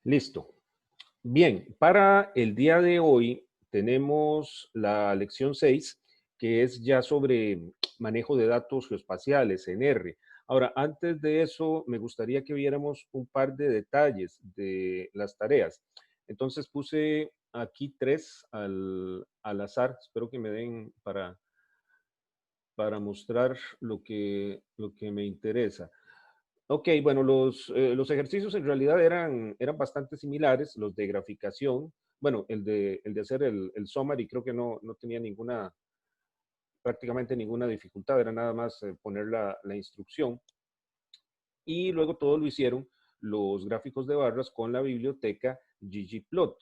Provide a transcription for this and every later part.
Listo. Bien, para el día de hoy tenemos la lección 6, que es ya sobre manejo de datos geoespaciales en R. Ahora, antes de eso, me gustaría que viéramos un par de detalles de las tareas. Entonces puse aquí tres al azar. Espero que me den para mostrar lo que me interesa. Ok, bueno, los ejercicios en realidad eran bastante similares, los de graficación. Bueno, el de hacer el summary creo que no tenía prácticamente ninguna dificultad, era nada más poner la instrucción. Y luego todo lo hicieron los gráficos de barras con la biblioteca ggplot.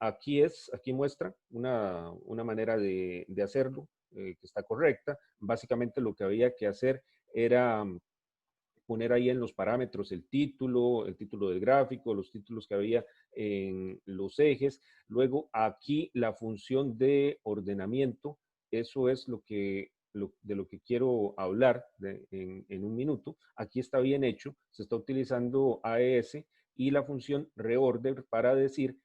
Aquí muestra una manera de hacerlo que está correcta. Básicamente lo que había que hacer era poner ahí en los parámetros el título del gráfico, los títulos que había en los ejes. Luego aquí la función de ordenamiento, eso es de lo que quiero hablar en un minuto. Aquí está bien hecho, se está utilizando AES y la función reorder para decir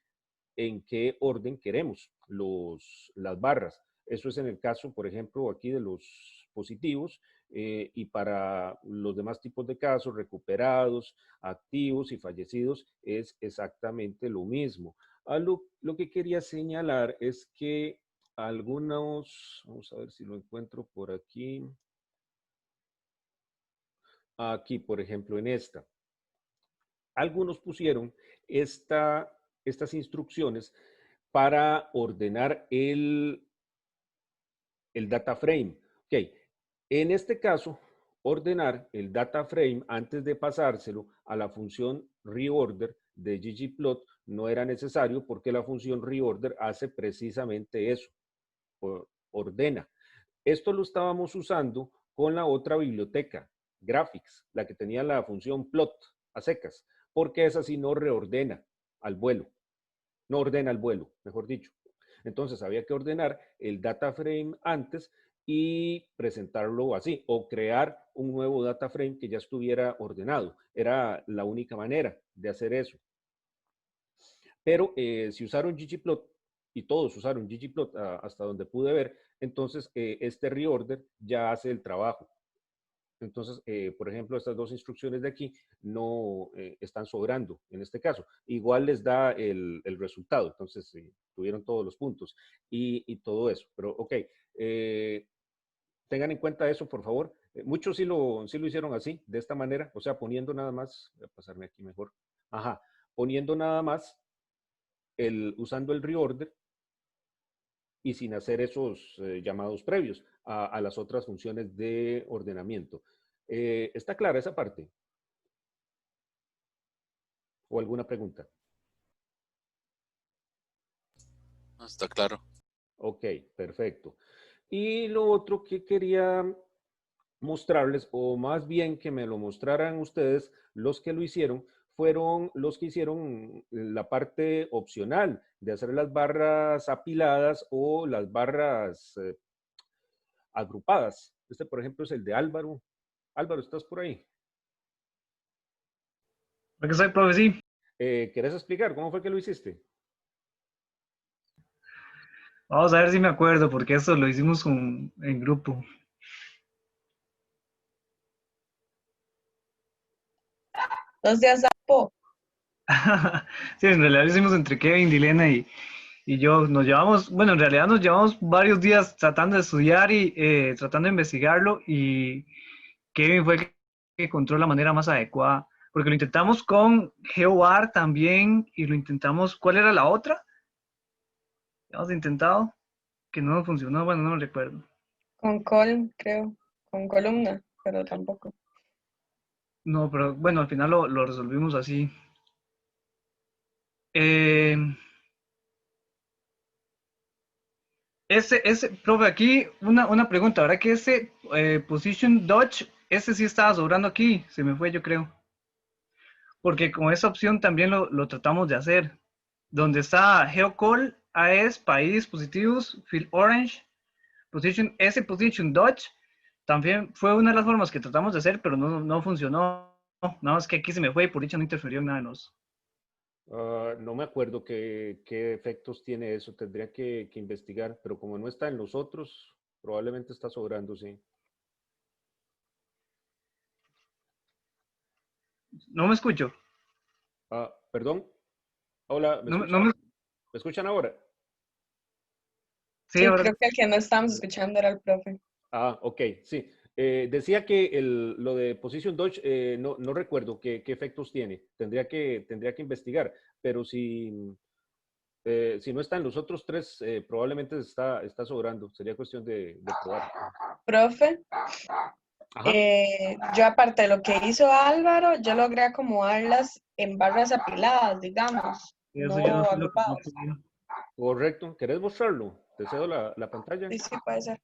en qué orden queremos las barras. Eso es en el caso, por ejemplo, aquí de los positivos, y para los demás tipos de casos, recuperados, activos y fallecidos, es exactamente lo mismo. Lo que quería señalar es que vamos a ver si lo encuentro por aquí. Aquí, por ejemplo, en esta. Algunos pusieron estas instrucciones para ordenar el data frame. Ok, en este caso, ordenar el data frame antes de pasárselo a la función reorder de ggplot no era necesario porque la función reorder hace precisamente eso, ordena. Esto lo estábamos usando con la otra biblioteca, Graphics, la que tenía la función plot a secas, porque esa sí no reordena al vuelo, no ordena el vuelo, mejor dicho. Entonces había que ordenar el data frame antes y presentarlo así, o crear un nuevo data frame que ya estuviera ordenado. Era la única manera de hacer eso. Pero si usaron ggplot, y todos usaron ggplot hasta donde pude ver, entonces este reorder ya hace el trabajo. Entonces, por ejemplo, estas dos instrucciones de aquí no están sobrando en este caso. Igual les da el resultado. Entonces, tuvieron todos los puntos y todo eso. Pero, ok, tengan en cuenta eso, por favor. Muchos sí lo hicieron así, de esta manera. O sea, poniendo nada más, voy a pasarme aquí mejor. Ajá, poniendo nada más, usando el reorder y sin hacer esos llamados previos a las otras funciones de ordenamiento. ¿Está clara esa parte? ¿O alguna pregunta? Está claro. Ok, perfecto. Y lo otro que quería mostrarles, o más bien que me lo mostraran ustedes, los que lo hicieron, fueron los que hicieron la parte opcional de hacer las barras apiladas o las barras agrupadas. Este, por ejemplo, es el de Álvaro. Álvaro, ¿estás por ahí? ¿Por qué soy profe? Sí. ¿Querés explicar cómo fue que lo hiciste? Vamos a ver si me acuerdo, porque eso lo hicimos en grupo. No seas sapo. Sí, en realidad lo hicimos entre Kevin, Dilena y yo. Nos llevamos, bueno, en realidad nos llevamos varios días tratando de estudiar y tratando de investigarlo, y Kevin fue el que encontró la manera más adecuada, porque lo intentamos con GeoArt también, y lo intentamos, ¿cuál era la otra? Hemos intentado, que no nos funcionó, bueno, no lo recuerdo. Con creo. Con columna, pero tampoco. No, pero bueno, al final lo resolvimos así. Profe, aquí una pregunta, ¿verdad que ese Position Dodge, ese sí estaba sobrando aquí? Se me fue, yo creo. Porque con esa opción también lo tratamos de hacer. Donde está GeoCall, AES, País, Dispositivos, Field Orange, ese Position Dodge, también fue una de las formas que tratamos de hacer, pero no funcionó. Nada más que aquí se me fue y por dicha no interfirió en nada de los. No me acuerdo qué efectos tiene eso, tendría que investigar, pero como no está en los otros, probablemente está sobrando, sí. No me escucho. Perdón, hola, ¿me No, escuchan? no me... ¿Me escuchan ahora? Sí, Sí, ahora. creo que el que no estábamos escuchando era el profe. Ok, sí. Decía que lo de Position Dodge, no recuerdo qué efectos tiene. Tendría que investigar, pero si no están los otros tres, probablemente está sobrando. Sería cuestión de probar. Profe, Ajá. yo aparte de lo que hizo Álvaro, yo logré acomodarlas en barras apiladas, digamos, Eso yo no no sé lo que no he agrupadas. podido. Correcto. ¿Querés mostrarlo? Te cedo la pantalla. Sí, sí, puede ser.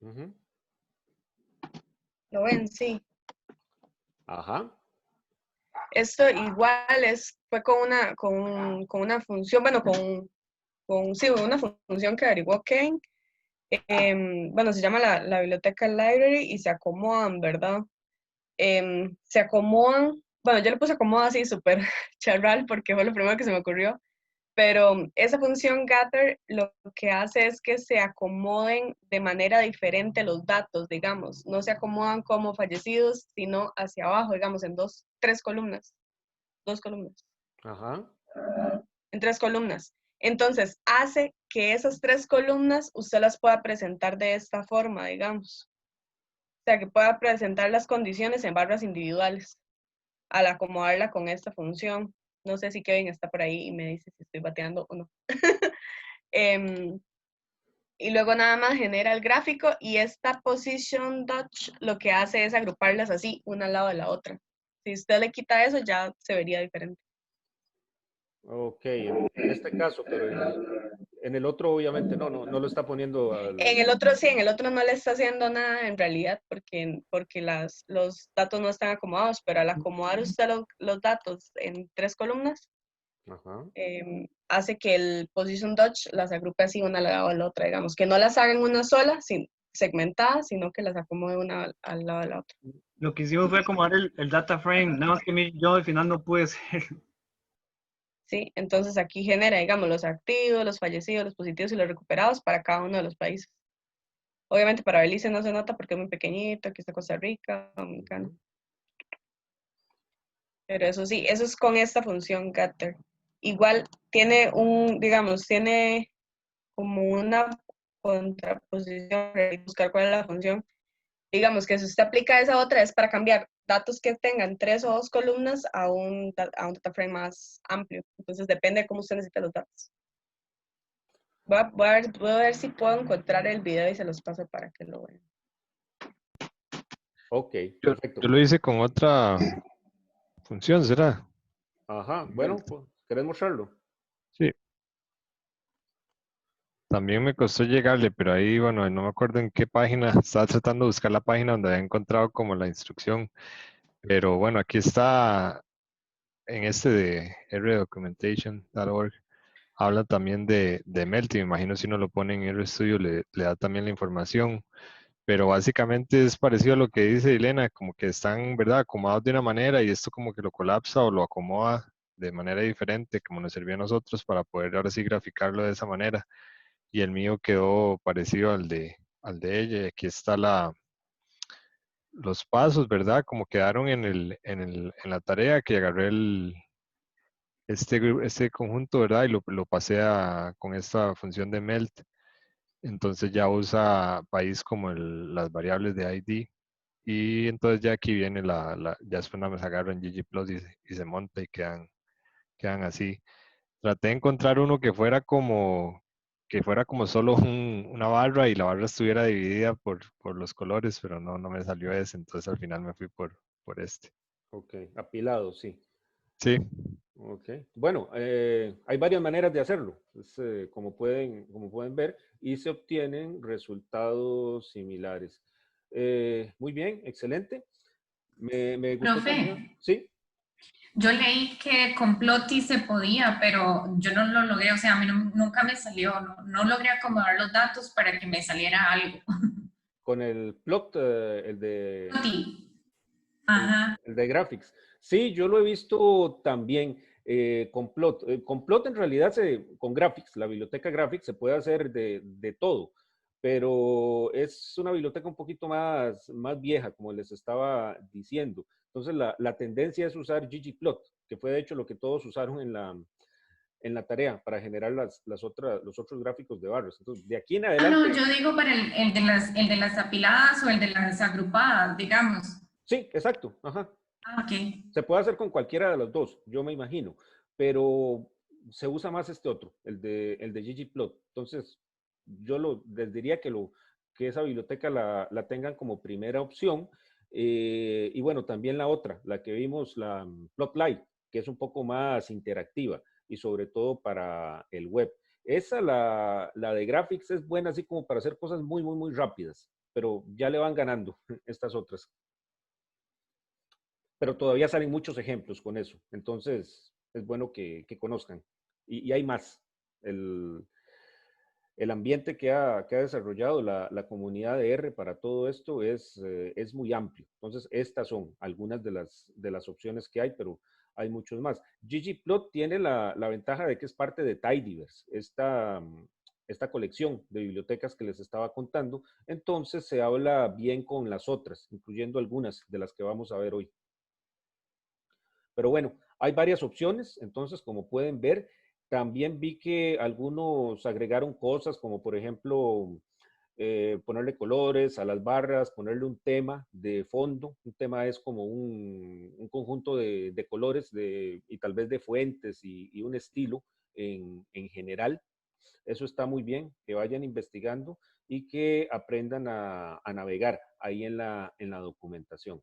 Ujú. ¿Lo ven? Sí. Ajá. Esto igual fue con una función, bueno, sí, una función que averiguó Kane. Bueno, se llama la biblioteca library y se acomodan, ¿verdad? Se acomodan, bueno, yo le puse acomoda así súper charral porque fue lo primero que se me ocurrió, pero esa función gather lo que hace es que se acomoden de manera diferente los datos, digamos, no se acomodan como fallecidos, sino hacia abajo, digamos, en tres columnas, dos columnas, Ajá. en tres columnas. Entonces, hace que esas tres columnas usted las pueda presentar de esta forma, digamos. O sea, que pueda presentar las condiciones en barras individuales al acomodarla con esta función. No sé si Kevin está por ahí y me dice si estoy bateando o no. Em, y luego nada más genera el gráfico y esta position dodge lo que hace es agruparlas así, una al lado de la otra. Si usted le quita eso, ya se vería diferente. Ok, en este caso, pero en el otro obviamente no lo está poniendo En al... el otro sí, en el otro no le está haciendo nada en realidad porque los datos no están acomodados, pero al acomodar usted los datos en tres columnas, Ajá. hace que el position dodge las agrupe así una al lado de la otra, digamos, que no las hagan una sola, segmentada, sino que las acomode una al lado de la otra. Lo que hicimos fue acomodar el data frame, nada más que yo al final no pude hacerlo. ¿Sí? Entonces aquí genera, digamos, los activos, los fallecidos, los positivos y los recuperados para cada uno de los países. Obviamente para Belice no se nota porque es muy pequeñito, aquí está Costa Rica, Dominicana. Ujú. Pero eso sí, eso es con esta función getter. Igual tiene digamos, tiene como una contraposición, buscar cuál es la función. Digamos que si usted aplica esa otra es para cambiar datos que tengan tres o dos columnas a un data frame más amplio. Entonces depende de cómo usted necesita los datos. Voy a ver si puedo encontrar el video y se los paso para que lo vean. Ok, Yo perfecto. lo hice con otra función, ¿será? Ajá, bueno, pues, ¿querés mostrarlo? Sí. También me costó llegarle, pero ahí, bueno, no me acuerdo en qué página. Estaba tratando de buscar la página donde había encontrado como la instrucción. Pero bueno, aquí está en este de rdocumentation.org. Habla también de Melt. Me imagino si uno lo pone en RStudio le da también la información. Pero básicamente es parecido a lo que dice Elena, como que están, ¿verdad?, acomodados de una manera y esto como que lo colapsa o lo acomoda de manera diferente, como nos sirvió a nosotros para poder ahora sí graficarlo de esa manera. Y el mío quedó parecido al de ella. Y aquí está los pasos, ¿verdad? Como quedaron en la tarea que agarré este conjunto, ¿verdad? Y lo pasé con esta función de melt. Entonces ya usa país como las variables de ID. Y entonces ya aquí viene ya después nada más agarro en ggplot y se monta y quedan así. Traté de encontrar uno que fuera como solo una barra y la barra estuviera dividida por los colores, pero no me salió ese, entonces al final me fui por este. Ok, apilado, sí. Sí, Ok, bueno, hay varias maneras de hacerlo, como pueden ver, y se obtienen resultados similares. Muy bien, excelente. Me gustó Profe, también, sí, yo leí que con Plotly se podía, pero yo no lo logré, o sea, a mí nunca me salió, no logré acomodar los datos para que me saliera algo. con el plot, el de... Plotly, Ajá. El de Graphics. Sí, yo lo he visto también con Plot. Con Plot en realidad, con Graphics, la biblioteca Graphics, se puede hacer de todo, pero es una biblioteca un poquito más vieja, como les estaba diciendo. Entonces, la tendencia es usar ggplot, que fue de hecho lo que todos usaron en la tarea para generar los otros gráficos de barras. Entonces, de aquí en Ah, no, adelante, yo digo para el de las apiladas o el de las agrupadas, digamos. sí, exacto, ajá. Ah, ok. Se puede hacer con cualquiera de los dos, yo me imagino, pero se usa más este otro, el de ggplot. Entonces, les diría que esa biblioteca la tengan como primera opción. Y bueno, también la otra, la que vimos, la Plotly, que es un poco más interactiva y sobre todo para el web. Esa, la de Graphics, es buena así como para hacer cosas muy, muy, muy rápidas, pero ya le van ganando estas otras. Pero todavía salen muchos ejemplos con eso. Entonces, es bueno que conozcan. Y hay más. El, el ambiente que ha desarrollado la comunidad de R para todo esto es muy amplio. Entonces, estas son algunas de las opciones que hay, pero hay muchos más. ggplot tiene la ventaja de que es parte de Tidyverse, esta colección de bibliotecas que les estaba contando. Entonces, se habla bien con las otras, incluyendo algunas de las que vamos a ver hoy. Pero bueno, hay varias opciones, entonces como pueden ver, también vi que algunos agregaron cosas como por ejemplo ponerle colores a las barras, ponerle un tema de fondo. Un tema es como un conjunto de colores y tal vez de fuentes y un estilo en general. Eso está muy bien, que vayan investigando y que aprendan a navegar ahí en la documentación.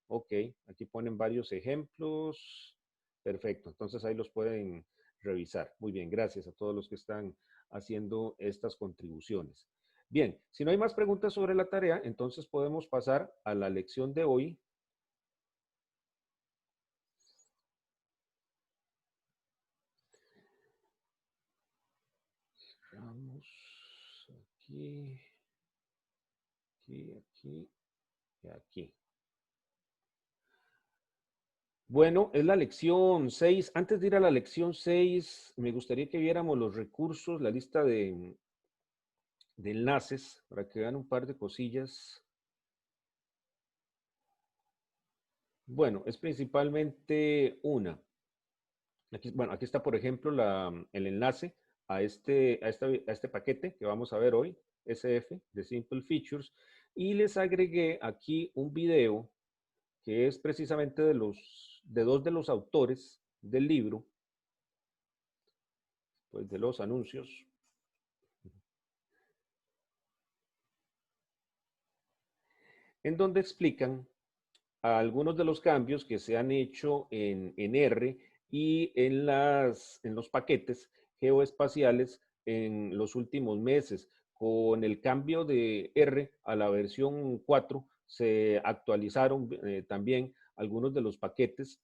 Ok, aquí ponen varios ejemplos. Perfecto, entonces ahí los pueden revisar. Muy bien, gracias a todos los que están haciendo estas contribuciones. Bien, si no hay más preguntas sobre la tarea, entonces podemos pasar a la lección de hoy. Vamos aquí, aquí y aquí. Bueno, es la lección 6. Antes de ir a la lección 6, me gustaría que viéramos los recursos, la lista de enlaces, para que vean un par de cosillas. Bueno, es principalmente una. Aquí está, por ejemplo, el enlace a este paquete que vamos a ver hoy, SF, de Simple Features, y les agregué aquí un video que es precisamente de dos de los autores del libro, pues de los anuncios, en donde explican algunos de los cambios que se han hecho en R y en los paquetes geoespaciales en los últimos meses. Con el cambio de R a la versión 4 se actualizaron también algunos de los paquetes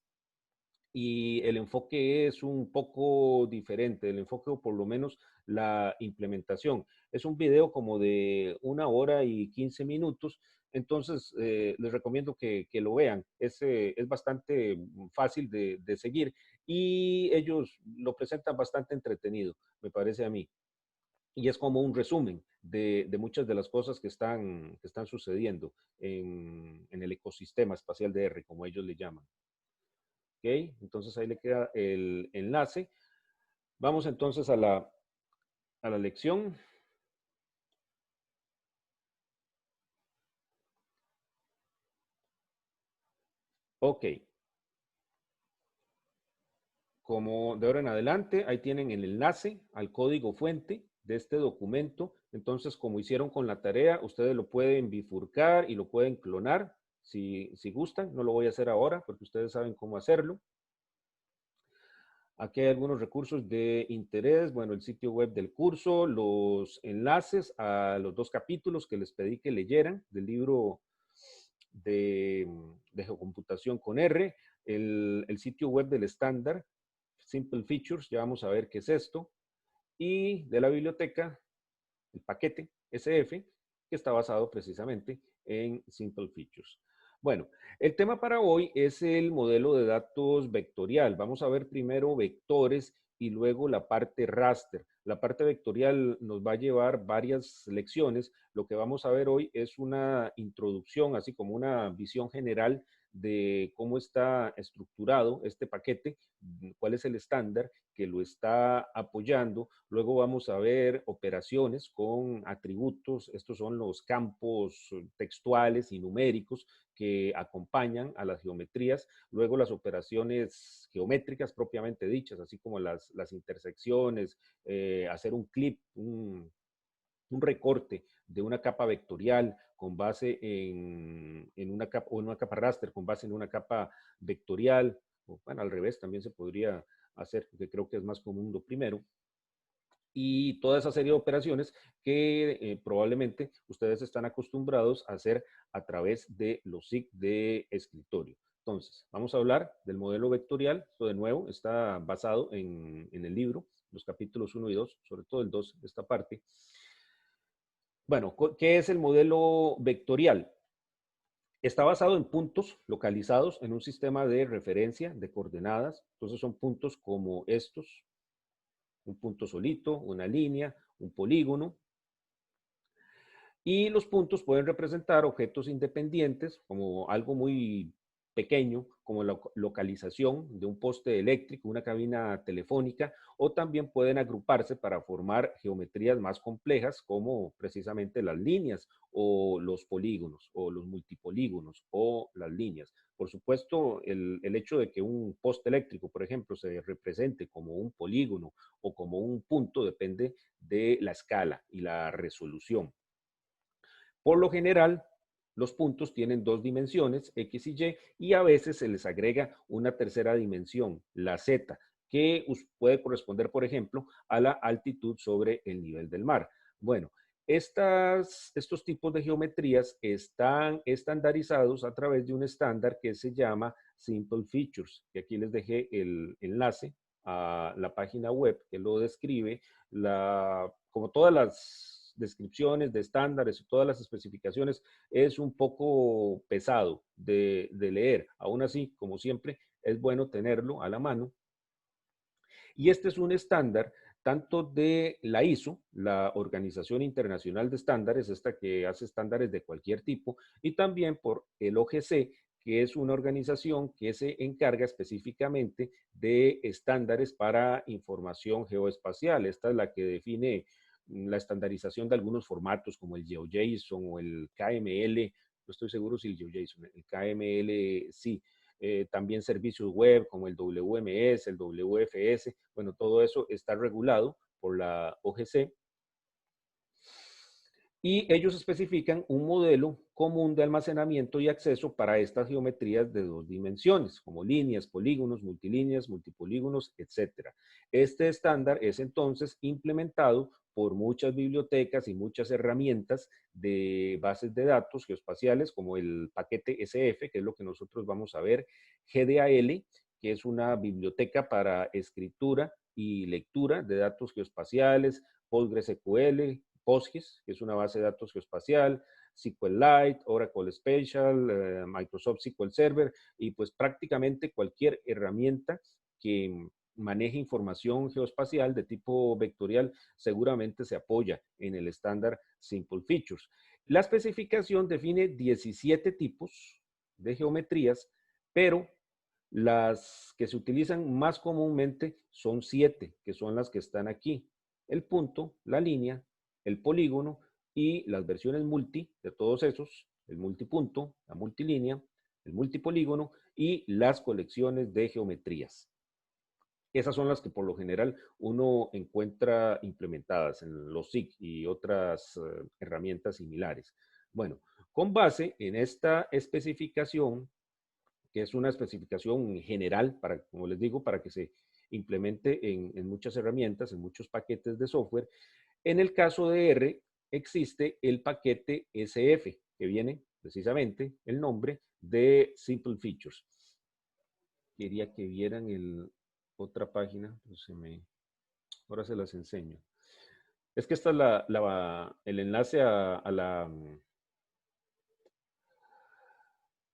y el enfoque es un poco diferente, el enfoque o por lo menos la implementación. Es un video como de 1 hora y 15 minutos, entonces les recomiendo que lo vean. Es bastante fácil de seguir y ellos lo presentan bastante entretenido, me parece a mí. Y es como un resumen de muchas de las cosas que están sucediendo en el ecosistema espacial de R, como ellos le llaman. ¿Ok? Entonces ahí le queda el enlace. Vamos entonces a la lección. Ok. Como de ahora en adelante, ahí tienen el enlace al código fuente de este documento. Entonces, como hicieron con la tarea, ustedes lo pueden bifurcar y lo pueden clonar si gustan. No lo voy a hacer ahora porque ustedes saben cómo hacerlo. Aquí hay algunos recursos de interés, bueno, el sitio web del curso, los enlaces a los 2 capítulos que les pedí que leyeran del libro de geocomputación con R, el sitio web del estándar, Simple Features, ya vamos a ver qué es esto, y de la biblioteca, el paquete SF, que está basado precisamente en Simple Features. Bueno, el tema para hoy es el modelo de datos vectorial. Vamos a ver primero vectores y luego la parte raster. La parte vectorial nos va a llevar varias lecciones. Lo que vamos a ver hoy es una introducción, así como una visión general de cómo está estructurado este paquete, cuál es el estándar que lo está apoyando. Luego vamos a ver operaciones con atributos. Estos son los campos textuales y numéricos que acompañan a las geometrías. Luego las operaciones geométricas propiamente dichas, así como las intersecciones, hacer un clip, un recorte de una capa vectorial con base en una capa, o en una capa raster con base en una capa vectorial, o bueno, al revés también se podría hacer, porque creo que es más común lo primero, y toda esa serie de operaciones que probablemente ustedes están acostumbrados a hacer a través de los SIG de escritorio. Entonces, vamos a hablar del modelo vectorial. Esto de nuevo está basado en el libro, los capítulos 1 y 2, sobre todo el 2, esta parte. Bueno, ¿qué es el modelo vectorial? Está basado en puntos localizados en un sistema de referencia de coordenadas. Entonces son puntos como estos, un punto solito, una línea, un polígono. Y los puntos pueden representar objetos independientes, como algo muy pequeño, como la localización de un poste eléctrico, una cabina telefónica, o también pueden agruparse para formar geometrías más complejas, como precisamente las líneas, o los polígonos, o los multipolígonos, o las líneas. Por supuesto, el hecho de que un poste eléctrico, por ejemplo, se represente como un polígono o como un punto depende de la escala y la resolución. Por lo general, los puntos tienen dos dimensiones, X y Y a veces se les agrega una tercera dimensión, la Z, que puede corresponder, por ejemplo, a la altitud sobre el nivel del mar. Bueno, estos tipos de geometrías están estandarizados a través de un estándar que se llama Simple Features, que aquí les dejé el enlace a la página web que lo describe, como todas las descripciones de estándares y todas las especificaciones, es un poco pesado de leer. Aún así, como siempre, es bueno tenerlo a la mano. Y este es un estándar tanto de la ISO, la Organización Internacional de Estándares, esta que hace estándares de cualquier tipo, y también por el OGC, que es una organización que se encarga específicamente de estándares para información geoespacial. Esta es la que define la estandarización de algunos formatos como el GeoJSON o el KML, no estoy seguro si el GeoJSON, el KML sí, también servicios web como el WMS, el WFS, bueno, todo eso está regulado por la OGC. Y ellos especifican un modelo común de almacenamiento y acceso para estas geometrías de dos dimensiones, como líneas, polígonos, multilíneas, multipolígonos, etc. Este estándar es entonces implementado por muchas bibliotecas y muchas herramientas de bases de datos geoespaciales, como el paquete SF, que es lo que nosotros vamos a ver, GDAL, que es una biblioteca para escritura y lectura de datos geoespaciales, PostgreSQL, PostGIS, que es una base de datos geoespacial, SQLite, Oracle Spatial, Microsoft SQL Server, y pues prácticamente cualquier herramienta que maneje información geoespacial de tipo vectorial seguramente se apoya en el estándar Simple Features. La especificación define 17 tipos de geometrías, pero las que se utilizan más comúnmente son 7, que son las que están aquí. El punto, la línea, el polígono y las versiones multi de todos esos, el multipunto, la multilínea, el multipolígono y las colecciones de geometrías. Esas son las que por lo general uno encuentra implementadas en los SIG y otras herramientas similares. Bueno, con base en esta especificación, que es una especificación general, para, como les digo, para que se implemente en muchas herramientas, en muchos paquetes de software. En el caso de R, existe el paquete SF, que viene precisamente el nombre de Simple Features. Quería que vieran otra página, pues ahora se las enseño. Es que esta es el enlace a la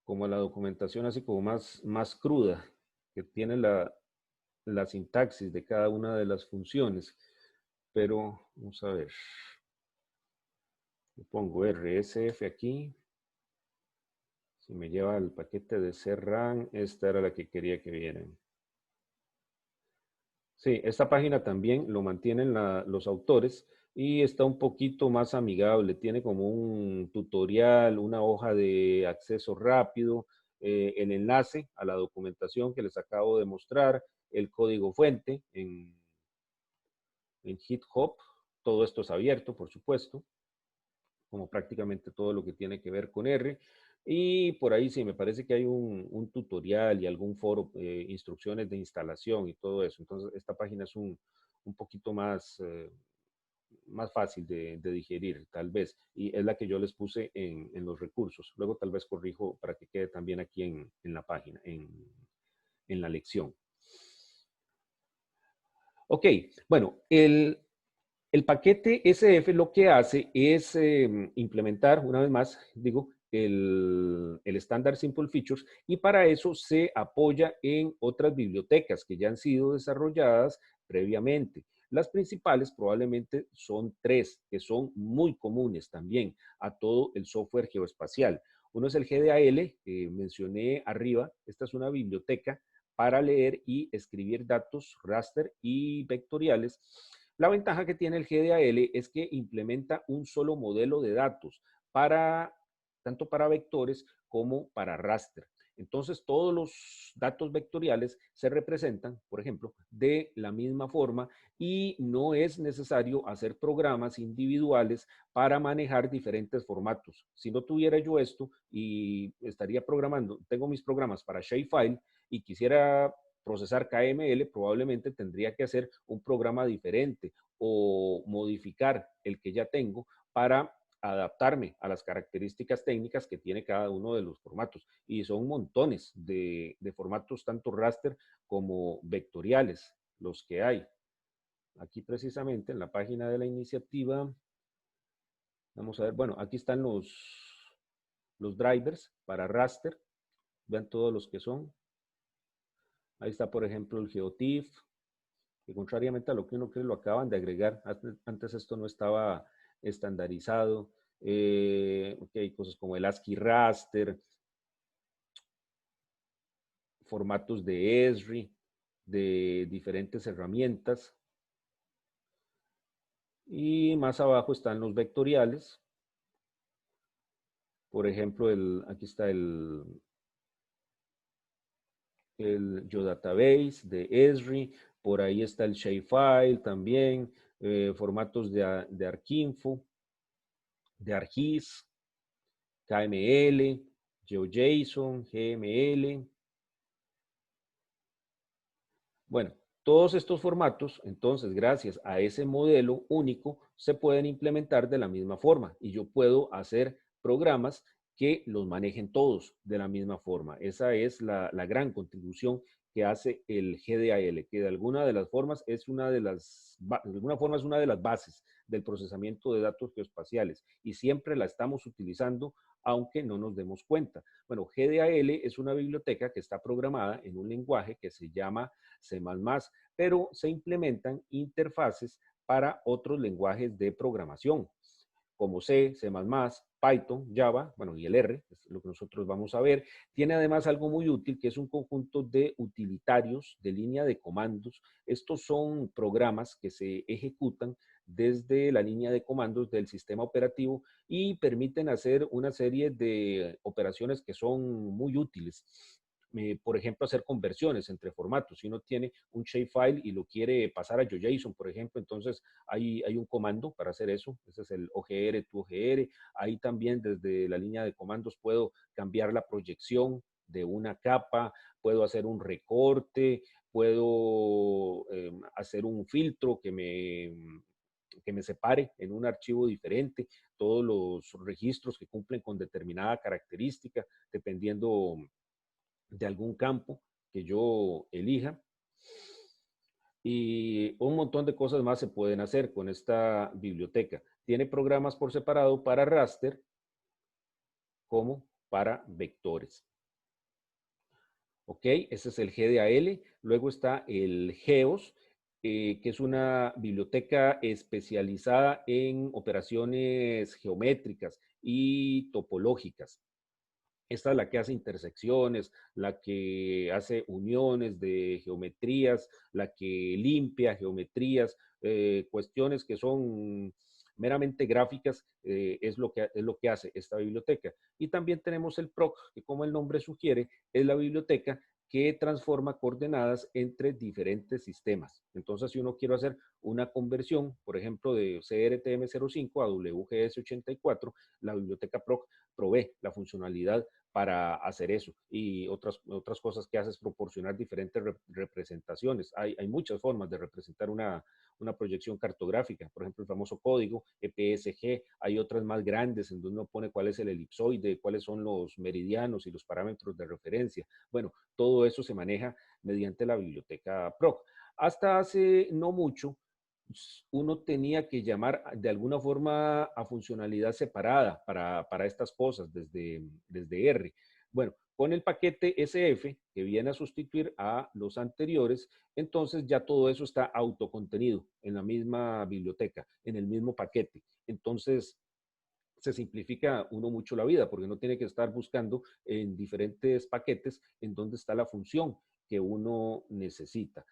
como la documentación así como más cruda, que tiene la sintaxis de cada una de las funciones. Pero vamos a ver. Le pongo RSF aquí. Si me lleva el paquete de CRAN, esta era la que quería que vieran. Sí, esta página también lo mantienen los autores y está un poquito más amigable. Tiene como un tutorial, una hoja de acceso rápido, el enlace a la documentación que les acabo de mostrar, el código fuente en GitHub. Todo esto es abierto, por supuesto, como prácticamente todo lo que tiene que ver con R. Y por ahí sí, me parece que hay un tutorial y algún foro, instrucciones de instalación y todo eso. Entonces, esta página es un poquito más fácil de digerir, tal vez. Y es la que yo les puse en los recursos. Luego tal vez corrijo para que quede también aquí en la página, en la lección. Ok, bueno, el paquete SF lo que hace es implementar, una vez más, digo, el estándar Simple Features, y para eso se apoya en otras bibliotecas que ya han sido desarrolladas previamente. Las principales probablemente son 3, que son muy comunes también a todo el software geoespacial. Uno es el GDAL, que mencioné arriba. Esta es una biblioteca para leer y escribir datos raster y vectoriales. La ventaja que tiene el GDAL es que implementa un solo modelo de datos tanto para vectores como para raster. Entonces, todos los datos vectoriales se representan, por ejemplo, de la misma forma y no es necesario hacer programas individuales para manejar diferentes formatos. Si no tuviera yo esto y estaría programando, tengo mis programas para Shapefile y quisiera procesar KML, probablemente tendría que hacer un programa diferente o modificar el que ya tengo para adaptarme a las características técnicas que tiene cada uno de los formatos. Y son montones de formatos, tanto raster como vectoriales, los que hay. Aquí precisamente en la página de la iniciativa, vamos a ver, bueno, aquí están los drivers para raster. Vean todos los que son. Ahí está, por ejemplo, el GeoTIFF, que contrariamente a lo que uno cree, lo acaban de agregar. Antes esto no estaba estandarizado. Okay, cosas como el ASCII raster, formatos de Esri, de diferentes herramientas. Y más abajo están los vectoriales. Por ejemplo, aquí está el GeoDatabase de Esri. Por ahí está el Shapefile también. Formatos de ArcInfo, de ArcGIS, KML, GeoJSON, GML. Bueno, todos estos formatos, entonces, gracias a ese modelo único, se pueden implementar de la misma forma y yo puedo hacer programas que los manejen todos de la misma forma. Esa es la gran contribución que hace el GDAL, que de alguna de las formas es una de las bases del procesamiento de datos geoespaciales y siempre la estamos utilizando aunque no nos demos cuenta. Bueno, GDAL es una biblioteca que está programada en un lenguaje que se llama C++, pero se implementan interfaces para otros lenguajes de programación, como C, C++, Python, Java, bueno, y el R, es lo que nosotros vamos a ver. Tiene además algo muy útil, que es un conjunto de utilitarios de línea de comandos. Estos son programas que se ejecutan desde la línea de comandos del sistema operativo y permiten hacer una serie de operaciones que son muy útiles. Por ejemplo, hacer conversiones entre formatos. Si uno tiene un shapefile y lo quiere pasar a GeoJSON, por ejemplo, entonces hay un comando para hacer eso. Ese es el OGR to OGR. Ahí también desde la línea de comandos puedo cambiar la proyección de una capa, puedo hacer un recorte, puedo hacer un filtro que me separe en un archivo diferente todos los registros que cumplen con determinada característica, dependiendo de algún campo que yo elija. Y un montón de cosas más se pueden hacer con esta biblioteca. Tiene programas por separado para raster como para vectores. ¿Ok? Ese es el GDAL. Luego está el GEOS, que es una biblioteca especializada en operaciones geométricas y topológicas. Esta es la que hace intersecciones, la que hace uniones de geometrías, la que limpia geometrías, cuestiones que son meramente gráficas, es lo que hace esta biblioteca. Y también tenemos el PROC, que como el nombre sugiere, es la biblioteca que transforma coordenadas entre diferentes sistemas. Entonces, si uno quiere hacer una conversión, por ejemplo, de CRTM05 a WGS84, la biblioteca PROC provee la funcionalidad para hacer eso. Y otras cosas que hace es proporcionar diferentes representaciones. Hay muchas formas de representar una proyección cartográfica, por ejemplo, el famoso código EPSG, hay otras más grandes en donde uno pone cuál es el elipsoide, cuáles son los meridianos y los parámetros de referencia. Bueno, todo eso se maneja mediante la biblioteca PROC. Hasta hace no mucho, uno tenía que llamar de alguna forma a funcionalidad separada para estas cosas desde R. Bueno, con el paquete SF, que viene a sustituir a los anteriores, entonces ya todo eso está autocontenido en la misma biblioteca, en el mismo paquete. Entonces, se simplifica uno mucho la vida porque no tiene que estar buscando en diferentes paquetes en dónde está la función que uno necesita.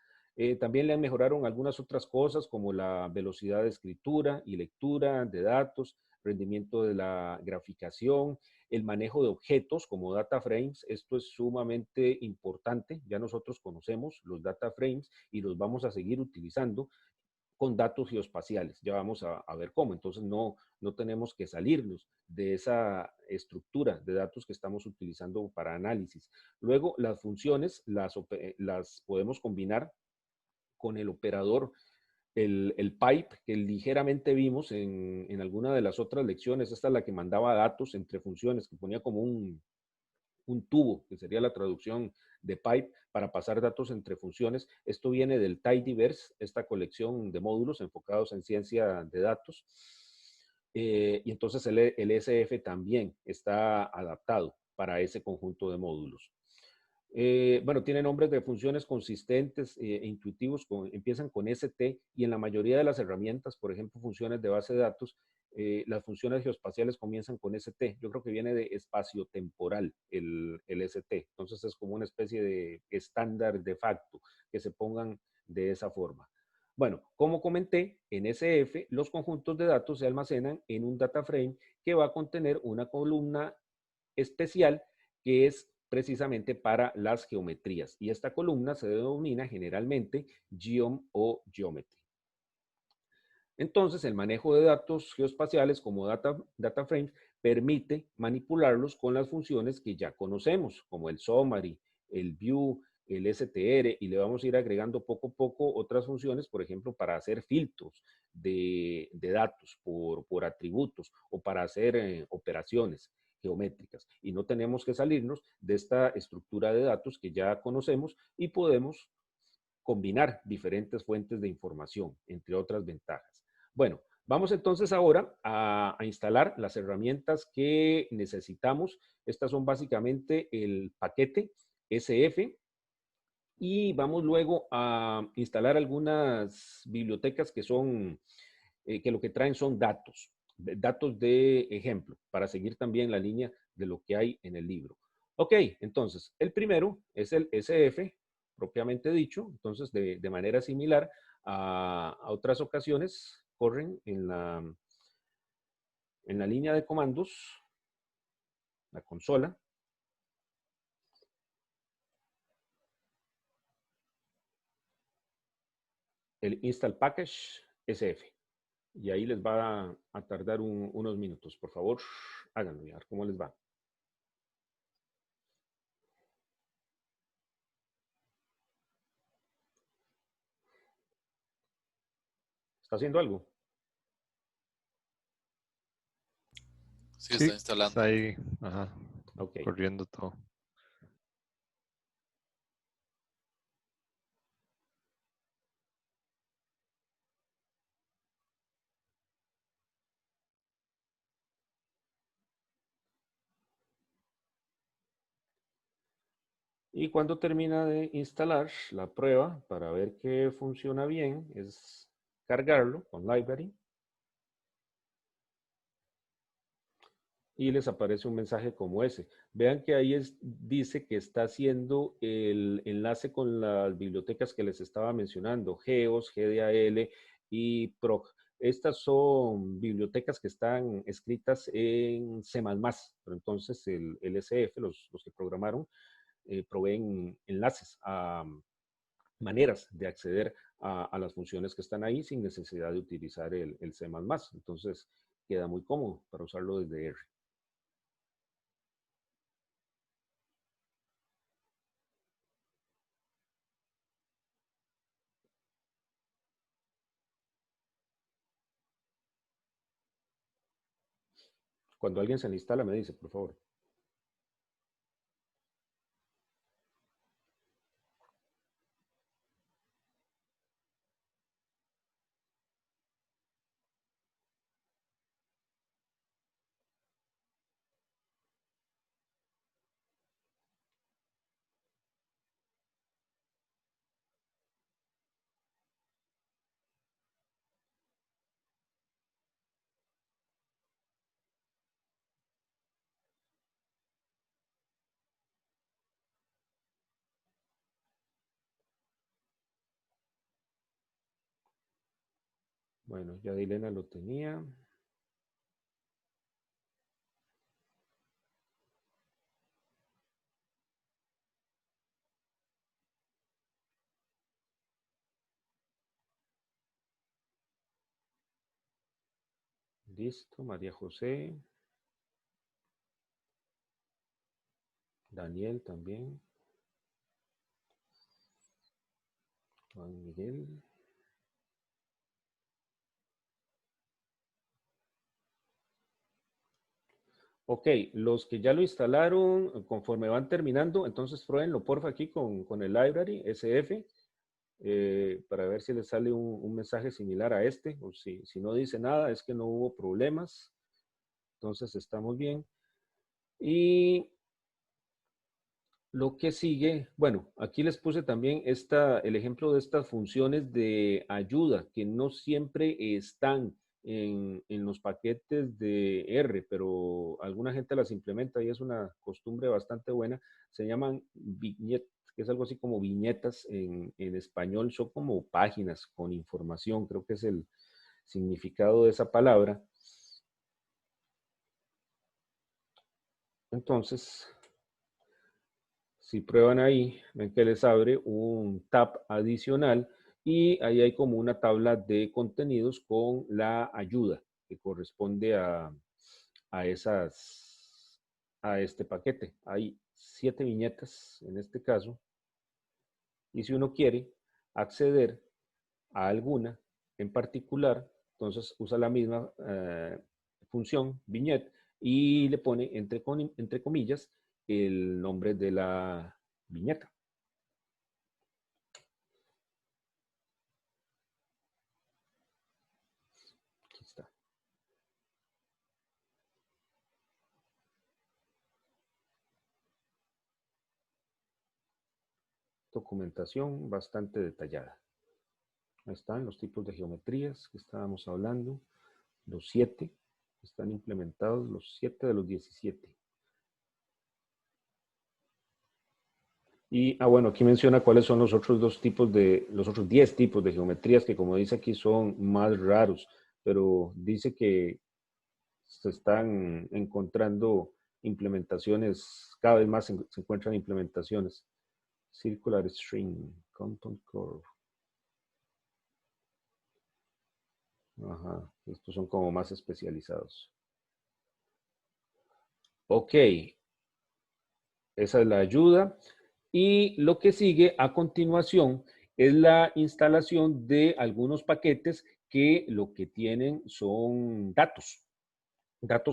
También le mejoraron algunas otras cosas como la velocidad de escritura y lectura de datos, rendimiento de la graficación, el manejo de objetos como data frames. Esto es sumamente importante. Ya nosotros conocemos los data frames y los vamos a seguir utilizando con datos geoespaciales. Ya vamos a ver cómo. Entonces no tenemos que salirnos de esa estructura de datos que estamos utilizando para análisis. Luego, las funciones las podemos combinar con el operador, el pipe, que ligeramente vimos en alguna de las otras lecciones. Esta es la que mandaba datos entre funciones, que ponía como un tubo, que sería la traducción de pipe, para pasar datos entre funciones. Esto viene del Tidyverse, esta colección de módulos enfocados en ciencia de datos. Y entonces el SF también está adaptado para ese conjunto de módulos. Bueno, tiene nombres de funciones consistentes e intuitivos, empiezan con ST y en la mayoría de las herramientas, por ejemplo, funciones de base de datos, las funciones geoespaciales comienzan con ST. Yo creo que viene de espacio-temporal el ST. Entonces es como una especie de estándar de facto que se pongan de esa forma. Bueno, como comenté, en SF los conjuntos de datos se almacenan en un data frame que va a contener una columna especial que es precisamente para las geometrías. Y esta columna se denomina generalmente Geom o Geometry. Entonces, el manejo de datos geoespaciales como data frames permite manipularlos con las funciones que ya conocemos, como el summary, el view, el str, y le vamos a ir agregando poco a poco otras funciones, por ejemplo, para hacer filtros de datos por atributos o para hacer operaciones geométricas. Y no tenemos que salirnos de esta estructura de datos que ya conocemos y podemos combinar diferentes fuentes de información, entre otras ventajas. Bueno, vamos entonces ahora a instalar las herramientas que necesitamos. Estas son básicamente el paquete SF y vamos luego a instalar algunas bibliotecas que son, que lo que traen son datos de ejemplo, para seguir también la línea de lo que hay en el libro. Ok, entonces, el primero es el SF, propiamente dicho. Entonces, de manera similar a otras ocasiones, corren en la línea de comandos, la consola. El install package SF. Y ahí les va a tardar unos minutos. Por favor, háganlo y a ver cómo les va. ¿Está haciendo algo? Sí, está instalando. Está ahí, ajá, Ok. corriendo todo. Y cuando termina de instalar, la prueba para ver que funciona bien es cargarlo con library. Y les aparece un mensaje como ese. Vean que ahí dice que está haciendo el enlace con las bibliotecas que les estaba mencionando, GEOS, GDAL y PROC. Estas son bibliotecas que están escritas en C++, pero entonces el SF, los que programaron, proveen enlaces a maneras de acceder a las funciones que están ahí sin necesidad de utilizar el C++. Entonces queda muy cómodo para usarlo desde R. Cuando alguien se le instala, me dice, por favor. Bueno, ya Dilena lo tenía. Listo, María José. Daniel también. Juan Miguel. Ok, los que ya lo instalaron, conforme van terminando, entonces pruébenlo porfa aquí con el library SF para ver si les sale un mensaje similar a este, o si no dice nada es que no hubo problemas, entonces estamos bien. Y lo que sigue, bueno, aquí les puse también el ejemplo de estas funciones de ayuda que no siempre están en los paquetes de R, pero alguna gente las implementa y es una costumbre bastante buena. Se llaman viñetas, que es algo así como viñetas en español, son como páginas con información, creo que es el significado de esa palabra. Entonces, si prueban ahí, ven que les abre un tab adicional y ahí hay como una tabla de contenidos con la ayuda que corresponde a este paquete. Hay 7 viñetas en este caso. Y si uno quiere acceder a alguna en particular, entonces usa la misma función, viñet, y le pone entre comillas el nombre de la viñeta. Aquí está. Documentación bastante detallada. Ahí están los tipos de geometrías que estábamos hablando. Los 7 están implementados, los 7 de los 17. Y, bueno, aquí menciona cuáles son los otros 10 tipos de geometrías que, como dice aquí, son más raros, pero dice que se están encontrando implementaciones, cada vez más se encuentran implementaciones. Circular string, contour curve. Ajá, estos son como más especializados. Ok, esa es la ayuda. Y lo que sigue a continuación es la instalación de algunos paquetes que lo que tienen son datos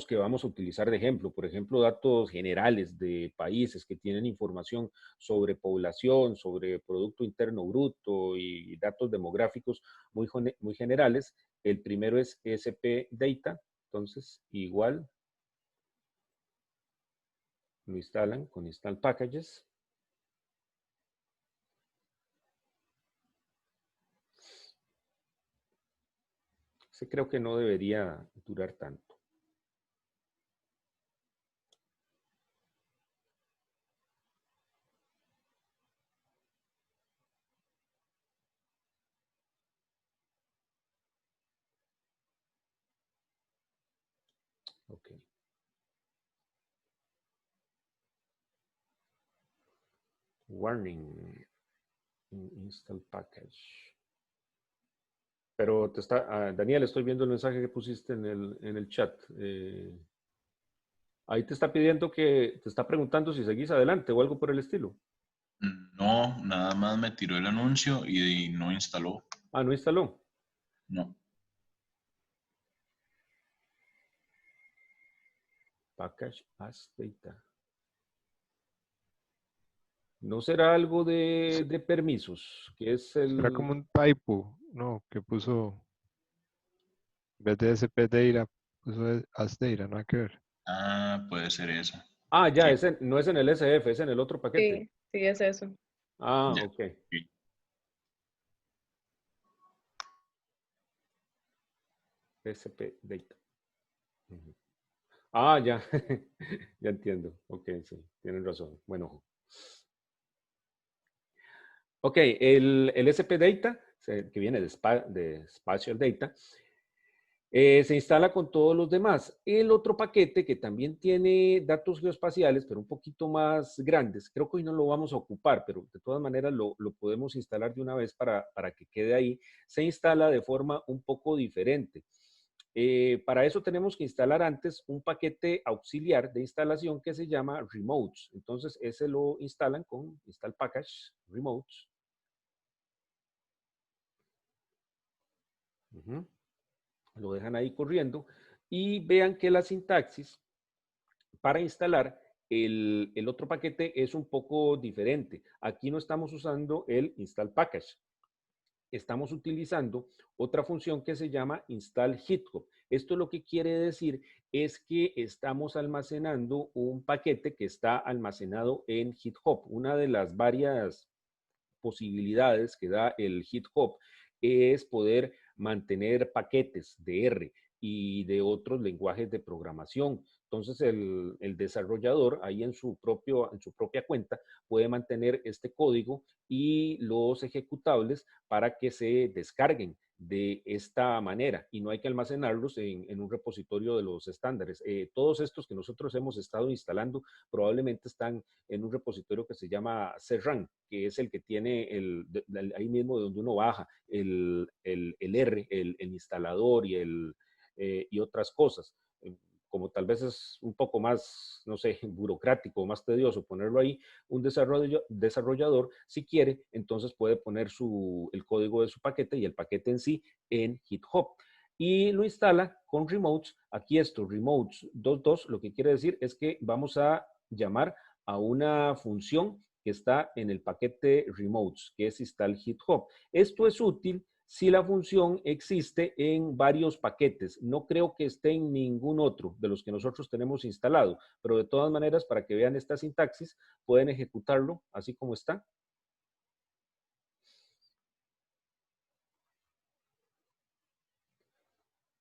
que vamos a utilizar de ejemplo, por ejemplo, datos generales de países que tienen información sobre población, sobre Producto Interno Bruto y datos demográficos muy generales. El primero es SP Data, entonces igual lo instalan con Install Packages. Ese creo que no debería durar tanto. Ok. Warning. Install package. Pero Daniel, estoy viendo el mensaje que pusiste en el chat. Ahí te está pidiendo te está preguntando si seguís adelante o algo por el estilo. No, nada más me tiró el anuncio y no instaló. Ah, no instaló. No. Package as data. ¿No será algo de permisos? Que es Era como un typo, no, que puso, en vez de SP data, puso as data, nada que ver. Ah, puede ser eso. Ah, ya, Sí, no es en el SF, es en el otro paquete. Sí, sí, es eso. Ah, ya. ok. Sí. SP data. Ujú. Ah, ya. Ya entiendo. Ok, sí, tienen razón. Bueno. Ok, el SP Data, que viene de Spatial Data, se instala con todos los demás. El otro paquete que también tiene datos geoespaciales, pero un poquito más grandes, creo que hoy no lo vamos a ocupar, pero de todas maneras lo podemos instalar de una vez para que quede ahí, se instala de forma un poco diferente. Para eso tenemos que instalar antes un paquete auxiliar de instalación que se llama Remotes. Entonces, ese lo instalan con Install Package Remotes. Ujú. Lo dejan ahí corriendo y vean que la sintaxis para instalar el otro paquete es un poco diferente. Aquí no estamos usando el install package. Estamos utilizando otra función que se llama install hithop. Esto lo que quiere decir es que estamos almacenando un paquete que está almacenado en GitHub. Una de las varias posibilidades que da el GitHub es poder mantener paquetes de R y de otros lenguajes de programación. Entonces, el desarrollador ahí en su propia cuenta puede mantener este código y los ejecutables para que se descarguen de esta manera y no hay que almacenarlos en un repositorio de los estándares. Todos estos que nosotros hemos estado instalando probablemente están en un repositorio que se llama CRAN, que es el que tiene ahí mismo de donde uno baja el R, el instalador y otras cosas. Como tal vez es un poco más, no sé, burocrático, más tedioso ponerlo ahí, un desarrollador, si quiere, entonces puede poner el código de su paquete y el paquete en sí en GitHub. Y lo instala con remotes. Aquí esto, remotes 22, lo que quiere decir es que vamos a llamar a una función que está en el paquete remotes, que es install GitHub. Esto es útil si la función existe en varios paquetes. No creo que esté en ningún otro de los que nosotros tenemos instalado, pero de todas maneras, para que vean esta sintaxis, pueden ejecutarlo así como está.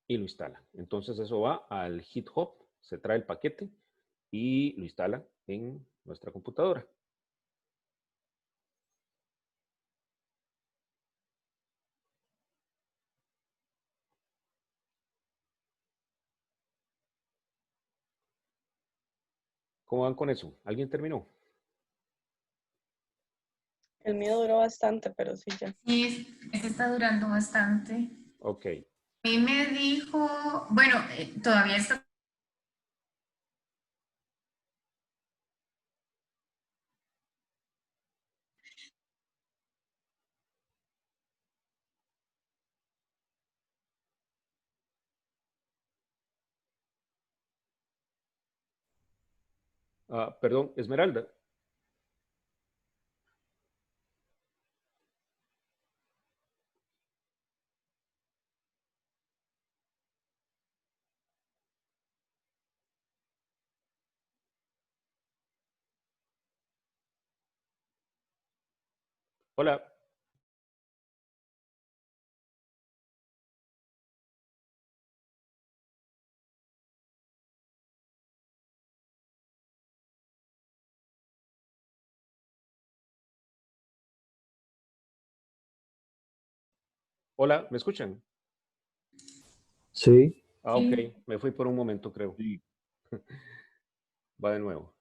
Y lo instala. Entonces eso va al GitHub, se trae el paquete y lo instala en nuestra computadora. ¿Cómo van con eso? ¿Alguien terminó? El mío duró bastante, pero sí, ya. Sí, ese está durando bastante. Ok. A mí me dijo, bueno, todavía está. Perdón, Esmeralda. Hola. Hola, ¿me escuchan? Sí. Ah, ok, me fui por un momento, creo. Sí. Va de nuevo.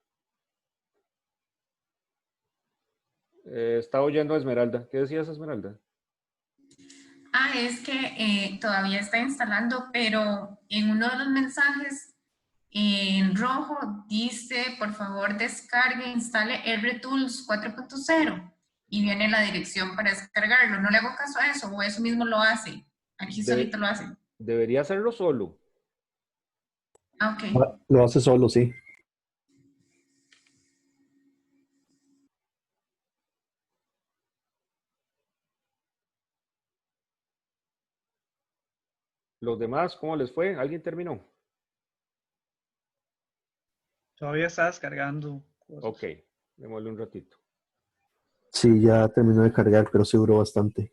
Estaba oyendo a Esmeralda. ¿Qué decías, Esmeralda? Ah, es que todavía está instalando, pero en uno de los mensajes en rojo dice, por favor, descargue e instale RTools 4.0 y viene la dirección para descargarlo. ¿No le hago caso a eso o eso mismo lo hace? Aquí solito lo hace. Debería hacerlo solo. Ah, ok. Lo hace solo, sí. Los demás, ¿cómo les fue? ¿Alguien terminó? Todavía está descargando cosas. Ok, démosle un ratito. Sí, ya terminó de cargar, pero sí duró bastante.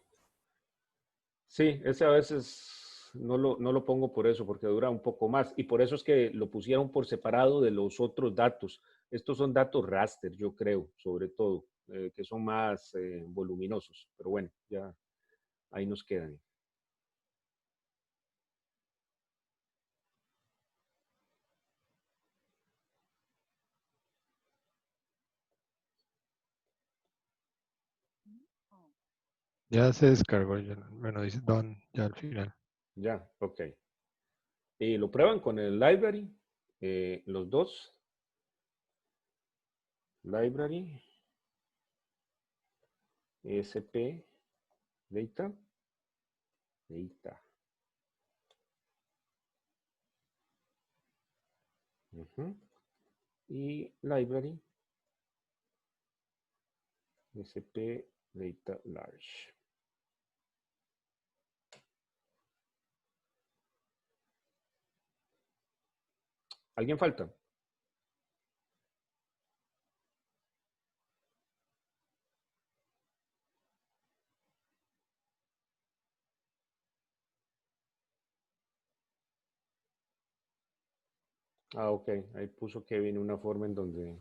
Sí, ese a veces no lo pongo por eso, porque dura un poco más. Y por eso es que lo pusieron por separado de los otros datos. Estos son datos raster, yo creo, sobre todo, que son más voluminosos. Pero bueno, ya ahí nos quedan. Ya se descargó, ya, bueno, dice done ya al final. Ya, ok. Y lo prueban con el library, los dos. Library, ESP, data, data. Y library, ESP, data large. ¿Alguien falta? Ah, ok. Ahí puso Kevin una forma en donde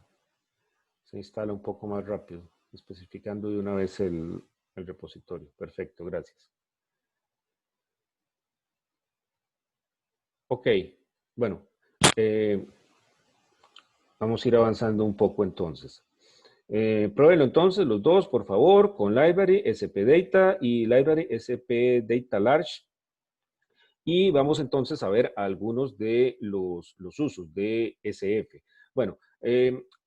se instala un poco más rápido, especificando de una vez el repositorio. Perfecto, gracias. Ok, bueno, vamos a ir avanzando un poco entonces. Pruébenlo entonces los dos, por favor, con Library SP Data y Library SP Data Large. Y vamos entonces a ver algunos de los usos de SF. Bueno,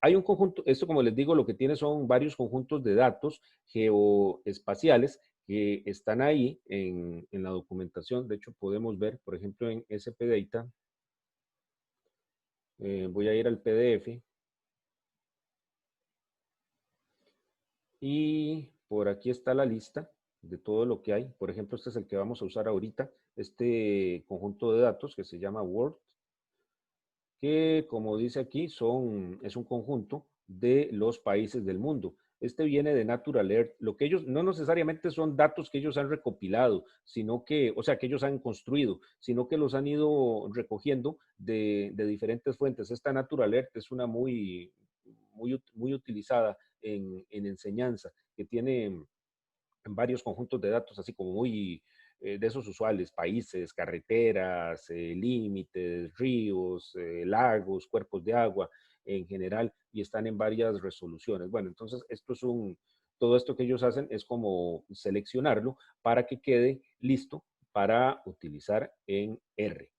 hay un conjunto, esto como les digo, lo que tiene son varios conjuntos de datos geoespaciales que están ahí en la documentación. De hecho, podemos ver, por ejemplo, en SPData, voy a ir al PDF y por aquí está la lista de todo lo que hay. Por ejemplo, este es el que vamos a usar ahorita, este conjunto de datos que se llama Word, que como dice aquí, es un conjunto de los países del mundo. Este viene de Natural Earth. Lo que ellos, no necesariamente son datos que ellos han recopilado, sino que, o sea, que ellos han construido, sino que los han ido recogiendo de diferentes fuentes. Esta Natural Earth es una muy utilizada en enseñanza, que tiene varios conjuntos de datos, así como muy de esos usuales, países, carreteras, límites, ríos, lagos, cuerpos de agua en general, y están en varias resoluciones. Bueno, entonces todo esto que ellos hacen es como seleccionarlo para que quede listo para utilizar en R.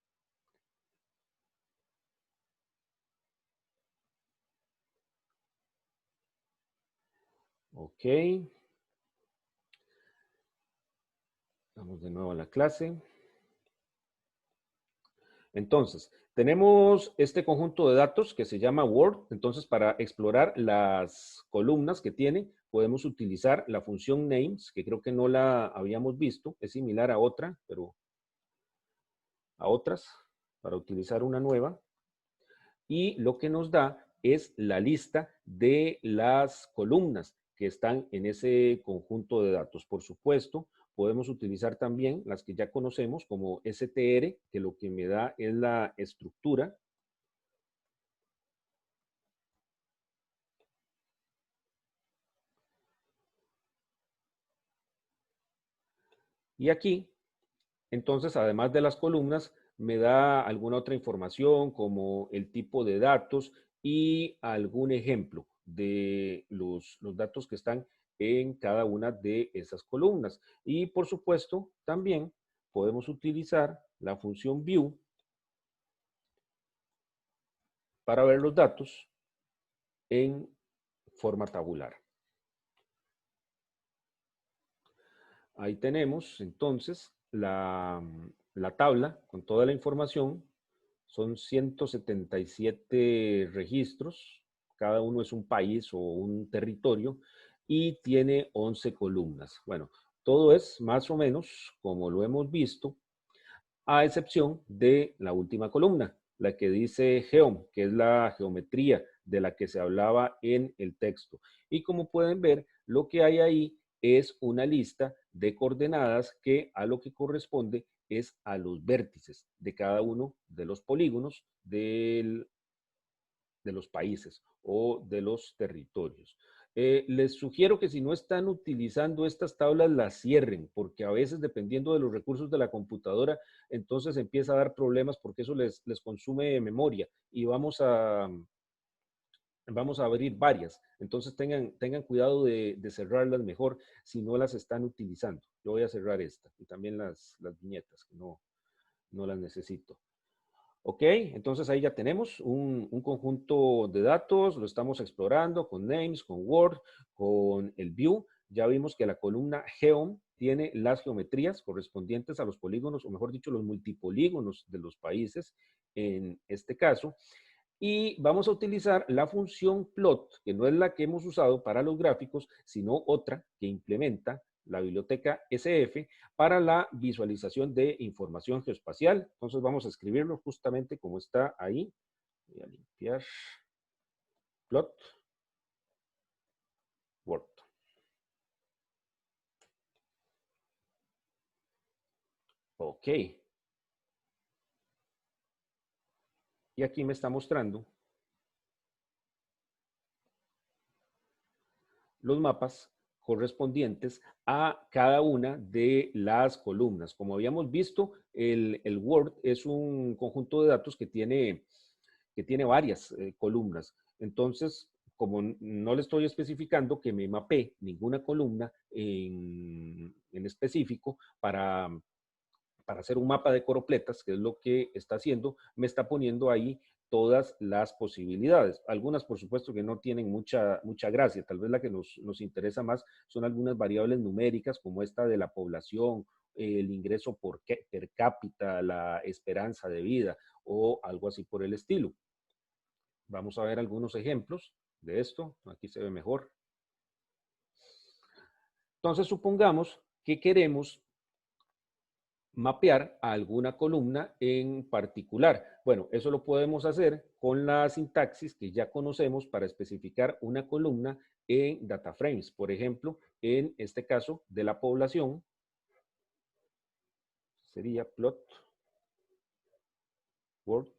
Ok. Vamos de nuevo a la clase. Entonces, tenemos este conjunto de datos que se llama Word. Entonces, para explorar las columnas que tiene, podemos utilizar la función names, que creo que no la habíamos visto. Es similar a otra, pero a otras, para utilizar una nueva. Y lo que nos da es la lista de las columnas que están en ese conjunto de datos. Por supuesto, podemos utilizar también las que ya conocemos como str, que lo que me da es la estructura. Y aquí, entonces, además de las columnas, me da alguna otra información como el tipo de datos y algún ejemplo de los datos que están en cada una de esas columnas. Y por supuesto, también podemos utilizar la función view para ver los datos en forma tabular. Ahí tenemos entonces la tabla con toda la información. Son 177 registros. Cada uno es un país o un territorio y tiene 11 columnas. Bueno, todo es más o menos como lo hemos visto, a excepción de la última columna, la que dice Geom, que es la geometría de la que se hablaba en el texto. Y como pueden ver, lo que hay ahí es una lista de coordenadas que a lo que corresponde es a los vértices de cada uno de los polígonos de los países o de los territorios. Les sugiero que si no están utilizando estas tablas, las cierren, porque a veces, dependiendo de los recursos de la computadora, entonces empieza a dar problemas porque eso les consume memoria y vamos a abrir varias. Entonces tengan cuidado de cerrarlas mejor si no las están utilizando. Yo voy a cerrar esta y también las viñetas, que no las necesito. Ok, entonces ahí ya tenemos un conjunto de datos, lo estamos explorando con names, con Word, con el view. Ya vimos que la columna Geom tiene las geometrías correspondientes a los polígonos, o mejor dicho, los multipolígonos de los países en este caso. Y vamos a utilizar la función plot, que no es la que hemos usado para los gráficos, sino otra que implementa la biblioteca SF para la visualización de información geoespacial. Entonces vamos a escribirlo justamente como está ahí. Voy a limpiar plot Word. Ok. Y aquí me está mostrando los mapas correspondientes a cada una de las columnas. Como habíamos visto, el Word es un conjunto de datos que tiene varias columnas. Entonces, como no le estoy especificando que me mapee ninguna columna en específico para hacer un mapa de coropletas, que es lo que está haciendo, me está poniendo ahí todas las posibilidades. Algunas, por supuesto, que no tienen mucha gracia. Tal vez la que nos interesa más son algunas variables numéricas, como esta de la población, el ingreso per cápita, la esperanza de vida o algo así por el estilo. Vamos a ver algunos ejemplos de esto. Aquí se ve mejor. Entonces, supongamos que queremos mapear a alguna columna en particular. Bueno, eso lo podemos hacer con la sintaxis que ya conocemos para especificar una columna en data frames. Por ejemplo, en este caso de la población, sería plot Word